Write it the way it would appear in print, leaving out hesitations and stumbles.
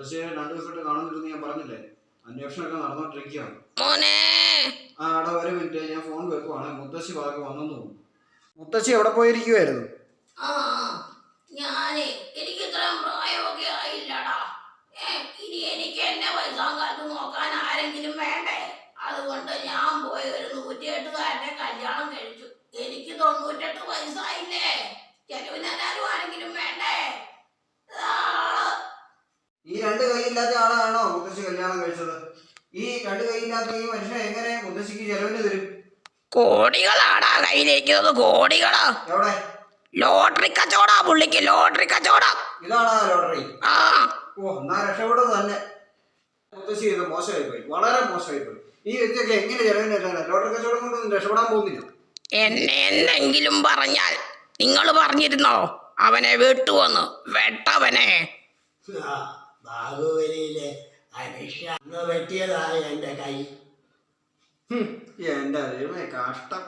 മുത്തശ്ശിയെ 2 ദിവസമായിട്ട് കാണുന്നില്ലെന്ന് ഞാൻ പറഞ്ഞില്ലേ. അന്വേഷണമൊക്കെ നടന്നുകൊണ്ടിരിക്കുകയാണ്. എടാ ഒരു മിനിറ്റ്, ഞാൻ ഫോൺ വെക്കുവാണ്. മുത്തശ്ശി ഭാഗം വന്നെന്ന് തോന്നുന്നു. മുത്തശ്ശി എവിടെ പോയിരിക്കുവായിരുന്നു? ഞാനേ എനിക്ക് ഇത്രയും പ്രായമൊക്കെ ആയില്ലടാ. ഇനി എനിക്ക് എന്നെ വയസ്സാം കാലത്ത് നോക്കാൻ ആരെങ്കിലും വേണ്ടേ? അതുകൊണ്ട് ഞാൻ പോയി ഒരു 108കാരനെ കല്യാണം കഴിച്ചു. എനിക്ക് 98 വയസ്സായില്ലേ. ചെലവിനാരും ആരെങ്കിലും വേണ്ടേ? ഈ 2 കൈയില്ലാത്ത ആളാണോ മുത്തശ്ശി കല്യാണം കഴിച്ചത്? ഈ 2 കൈയില്ലാത്ത ഈ മനുഷ്യൻ എങ്ങനെ മുത്തശ്ശിക്ക് ചെലവിന് തരും? കോടികളാടാ കയ്യിലേക്കുന്നത്, കോടികളാ. എവിടെ? ലോട്ടറി കച്ചവടാ പുള്ളിക്ക്, ലോട്ടറി കച്ചവടം. ഇതാണോ ലോട്ടറി? എന്നാ രക്ഷപ്പെടുന്നത് തന്നെ. മുത്തശ്ശി ഇത് മോശമായി പോയി, വളരെ മോശമായി പോയി. ഈ വ്യക്തിയൊക്കെ എങ്ങനെ ചെലവിന് ലോട്ടറി കച്ചവടം കൊണ്ടൊന്നും രക്ഷപ്പെടാൻ പോകുന്നില്ല. എന്നെ എന്തെങ്കിലും പറഞ്ഞാൽ നിങ്ങൾ പറഞ്ഞിരുന്നോ അവനെ വിട്ടുവന്ന്? വെട്ടവനെ. ബാഹുബലിയിലെ അനുഷ വെട്ടിയതായ എന്റെ കൈ. എന്റെ ദൈവമേ, കഷ്ടം.